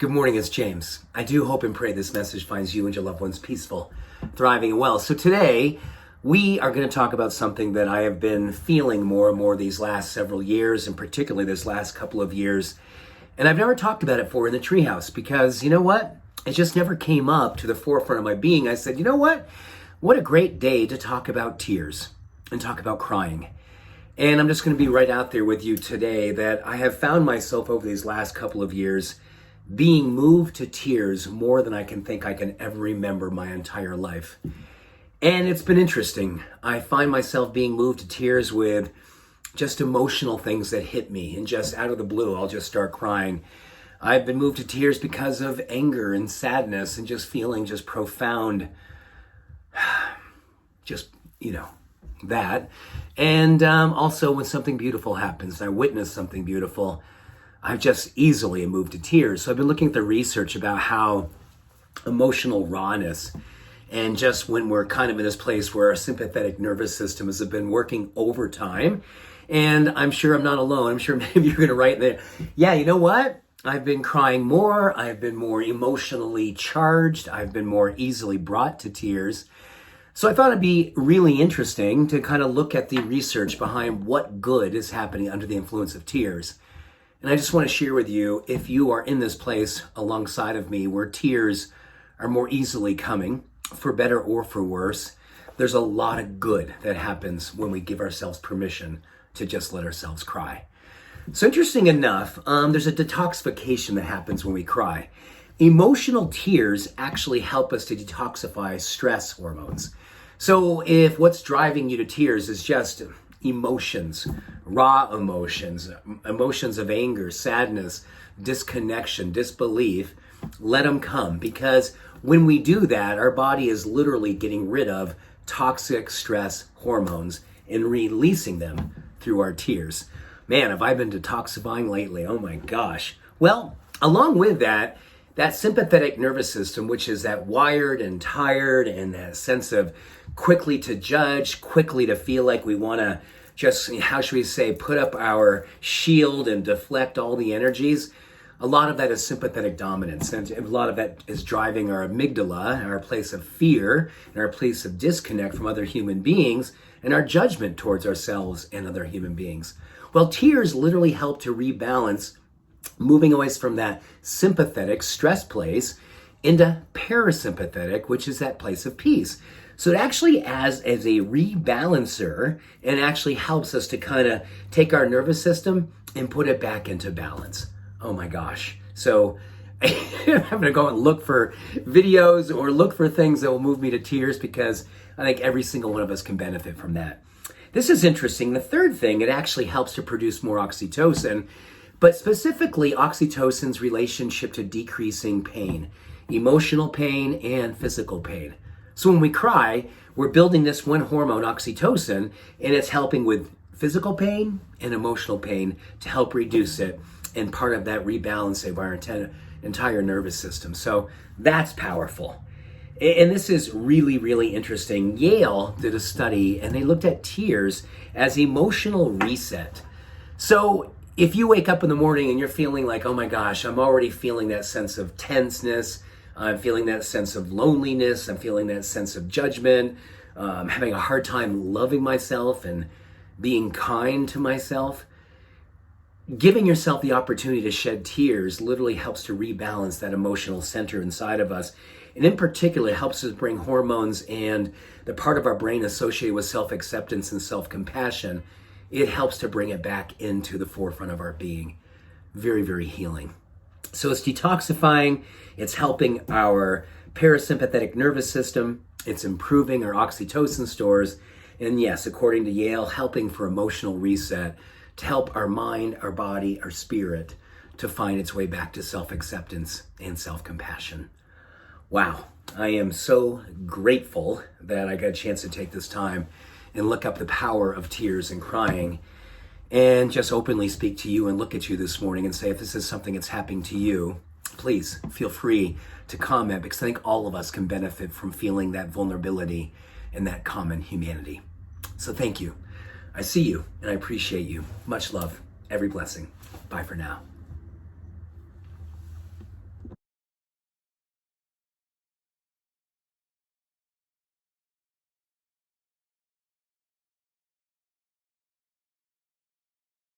Good morning, it's James. I do hope and pray this message finds you and your loved ones peaceful, thriving, and well. So today, we are going to talk about something that I have been feeling more and more these last several years, and particularly this last couple of years. And I've never talked about it before in the treehouse because, you know what? It just never came up to the forefront of my being. I said, you know what? What a great day to talk about tears and talk about crying. And I'm just going to be right out there with you today that I have found myself over these last couple of years being moved to tears more than I can think I can ever remember my entire life. And it's been interesting. I find myself being moved to tears with just emotional things that hit me, and just out of the blue, I'll just start crying. I've been moved to tears because of anger and sadness and just feeling just profound, that. And also when something beautiful happens, I witness something beautiful, I've just easily moved to tears. So I've been looking at the research about how emotional rawness, and just when we're kind of in this place where our sympathetic nervous system has been working overtime, and I'm sure I'm not alone. I'm sure many of you are going to write there, yeah, you know what? I've been crying more. I've been more emotionally charged. I've been more easily brought to tears. So I thought it'd be really interesting to kind of look at the research behind what good is happening under the influence of tears. And I just want to share with you, if you are in this place alongside of me where tears are more easily coming, for better or for worse, there's a lot of good that happens when we give ourselves permission to just let ourselves cry. So interesting enough, there's a detoxification that happens when we cry. Emotional tears actually help us to detoxify stress hormones. So if what's driving you to tears is just emotions, raw emotions, emotions of anger, sadness, disconnection, disbelief, let them come. Because when we do that, our body is literally getting rid of toxic stress hormones and releasing them through our tears. Man, have I been detoxifying lately? Oh my gosh. Well, along with that sympathetic nervous system, which is that wired and tired and that sense of quickly to judge, quickly to feel like we want to just, how should we say, put up our shield and deflect all the energies. A lot of that is sympathetic dominance, and a lot of that is driving our amygdala, our place of fear, and our place of disconnect from other human beings, and our judgment towards ourselves and other human beings. Well, tears literally help to rebalance, moving away from that sympathetic stress place into parasympathetic, which is that place of peace. So it actually acts as a rebalancer and actually helps us to kind of take our nervous system and put it back into balance. Oh my gosh. So I'm going to go and look for videos or look for things that will move me to tears, because I think every single one of us can benefit from that. This is interesting. The third thing, it actually helps to produce more oxytocin, but specifically oxytocin's relationship to decreasing pain, emotional pain and physical pain. So when we cry, we're building this one hormone, oxytocin, and it's helping with physical pain and emotional pain to help reduce it, and part of that rebalancing of our entire nervous system. So that's powerful. And this is really, really interesting. Yale did a study and they looked at tears as emotional reset. So if you wake up in the morning and you're feeling like, oh my gosh, I'm already feeling that sense of tenseness, I'm feeling that sense of loneliness, I'm feeling that sense of judgment, I'm having a hard time loving myself and being kind to myself, giving yourself the opportunity to shed tears literally helps to rebalance that emotional center inside of us. And in particular, it helps us bring hormones and the part of our brain associated with self-acceptance and self-compassion. It helps to bring it back into the forefront of our being. Very, very healing. So it's detoxifying, it's helping our parasympathetic nervous system, it's improving our oxytocin stores, and yes, according to Yale, helping for emotional reset, to help our mind, our body, our spirit to find its way back to self-acceptance and self-compassion. Wow, I am so grateful that I got a chance to take this time and look up the power of tears and crying, and just openly speak to you and look at you this morning and say, if this is something that's happening to you, please feel free to comment, because I think all of us can benefit from feeling that vulnerability and that common humanity. So thank you. I see you and I appreciate you. Much love. Every blessing. Bye for now.